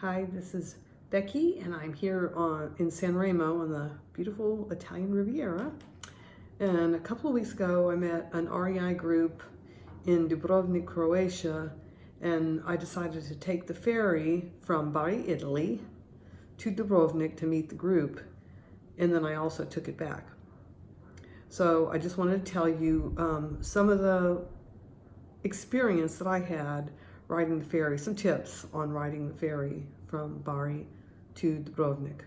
Hi, this is Becky, and I'm here in San Remo on the beautiful Italian Riviera. And a couple of weeks ago, I met an REI group in Dubrovnik, Croatia, and I decided to take the ferry from Bari, Italy, to Dubrovnik to meet the group, and then I also took it back. So I just wanted to tell you some of the experience that I had riding the ferry, some tips on riding the ferry from Bari to Dubrovnik.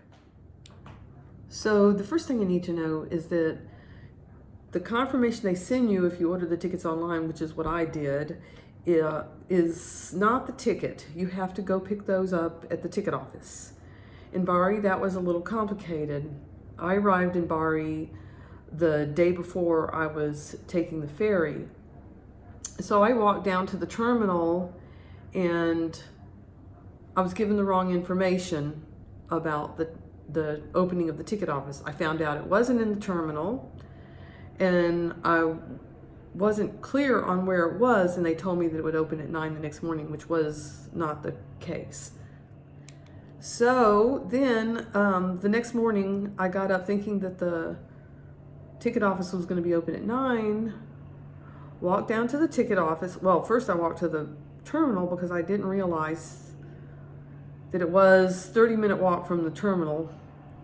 So the first thing you need to know is that the confirmation they send you if you order the tickets online, which is what I did, is not the ticket. You have to go pick those up at the ticket office. In Bari, that was a little complicated. I arrived in Bari the day before I was taking the ferry. So I walked down to the terminal and I was given the wrong information about the opening of the ticket office. I found out it wasn't in the terminal, and I wasn't clear on where it was, and they told me that it would open at 9 the next morning, which was not the case. So then the next morning I got up thinking that the ticket office was going to be open at 9, walked down to the ticket office. Well, first I walked to the terminal because I didn't realize that it was 30-minute walk from the terminal.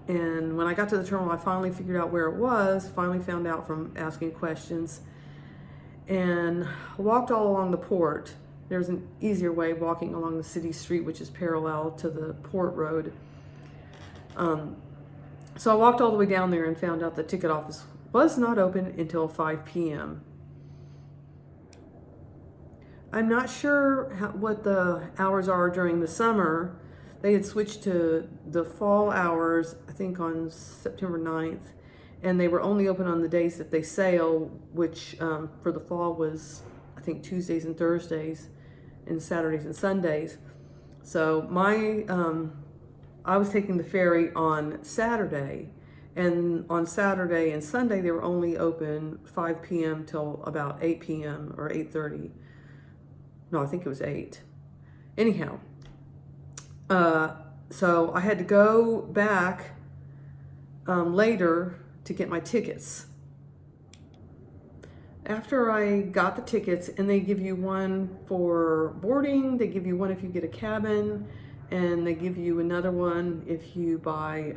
And when I got to the terminal, I finally figured out where it was, finally found out from asking questions, and walked all along the port. There's an easier way, walking along the city street, which is parallel to the port road. So I walked all the way down there and found out the ticket office was not open until 5 p.m. I'm not sure what the hours are during the summer. They had switched to the fall hours, I think on September 9th, and they were only open on the days that they sail, which for the fall was, I think, Tuesdays and Thursdays, and Saturdays and Sundays. So I was taking the ferry on Saturday, and on Saturday and Sunday they were only open 5 p.m. till about 8 p.m. or 8:30. No, I think it was 8. Anyhow, so I had to go back later to get my tickets. After I got the tickets, and they give you one for boarding, they give you one if you get a cabin, and they give you another one if you buy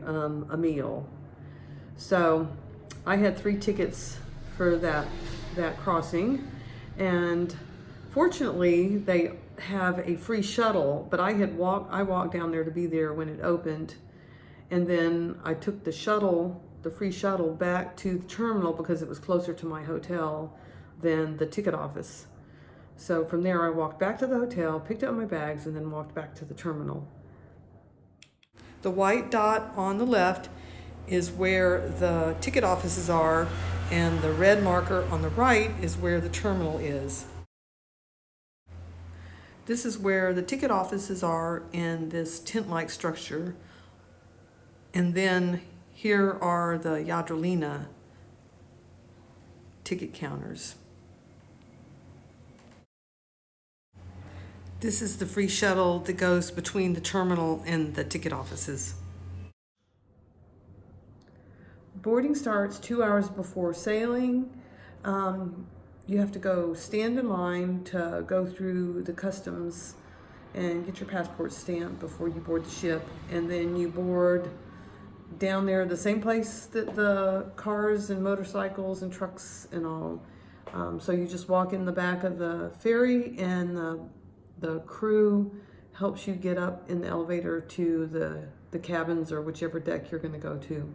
a meal. So I had 3 tickets for that crossing, and fortunately they have a free shuttle, but I walked down there to be there when it opened, and then I took the free shuttle back to the terminal because it was closer to my hotel than the ticket office. So from there I walked back to the hotel, picked up my bags, and then walked back to the terminal. The white dot on the left is where the ticket offices are, and the red marker on the right is where the terminal is. This is where the ticket offices are in this tent-like structure. And then here are the Jadrolinija ticket counters. This is the free shuttle that goes between the terminal and the ticket offices. Boarding starts 2 hours before sailing. You have to go stand in line to go through the customs and get your passport stamped before you board the ship. And then you board down there, the same place that the cars and motorcycles and trucks and all. So you just walk in the back of the ferry, and the crew helps you get up in the elevator to the cabins or whichever deck you're going to go to.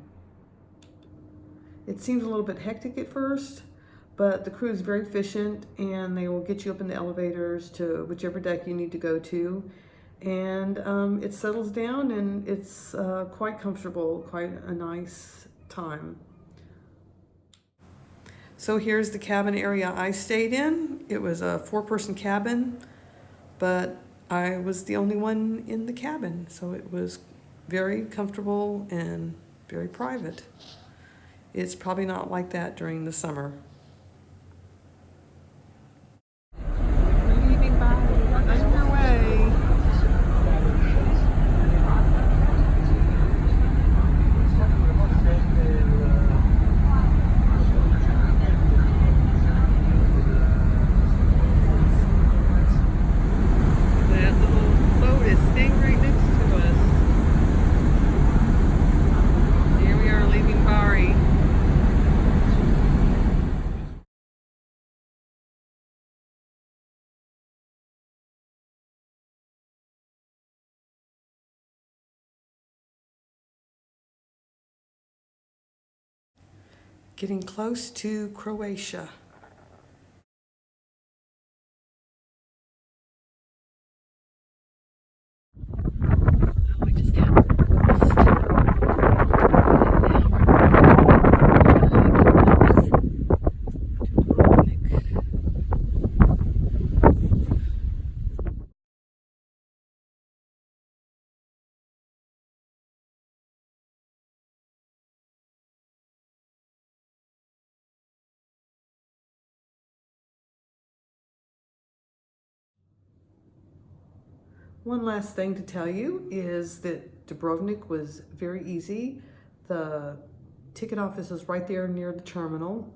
It seems a little bit hectic at first, but the crew is very efficient, and they will get you up in the elevators to whichever deck you need to go to. And it settles down, and it's quite comfortable, quite a nice time. So here's the cabin area I stayed in. It was a 4-person cabin, but I was the only one in the cabin, so it was very comfortable and very private. It's probably not like that during the summer. We're leaving Bari. On your way. Getting close to Croatia. One last thing to tell you is that Dubrovnik was very easy. The ticket office is right there near the terminal.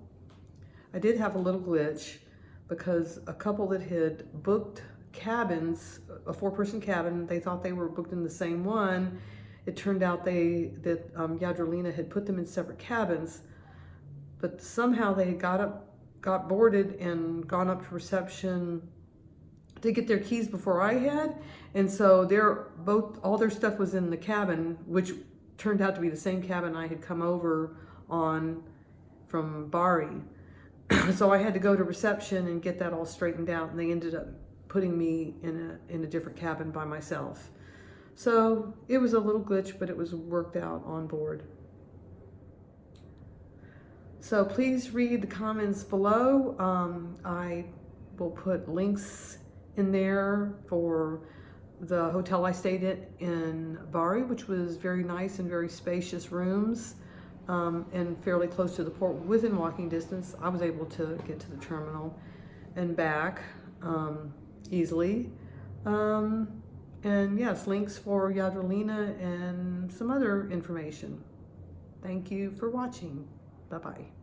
I did have a little glitch because a couple that had booked cabins, a 4-person cabin, they thought they were booked in the same one. It turned out that Jadrolinija had put them in separate cabins, but somehow they got boarded and gone up to reception to get their keys before I had, and so all their stuff was in the cabin, which turned out to be the same cabin I had come over on from Bari. So I had to go to reception and get that all straightened out, and they ended up putting me in a different cabin by myself. So it was a little glitch, but it was worked out on board. So please read the comments below. I will put links in there for the hotel I stayed in Bari, which was very nice and very spacious rooms, and fairly close to the port, within walking distance. I was able to get to the terminal and back easily. And yes, links for Jadrolinija and some other information. Thank you for watching. Bye-bye.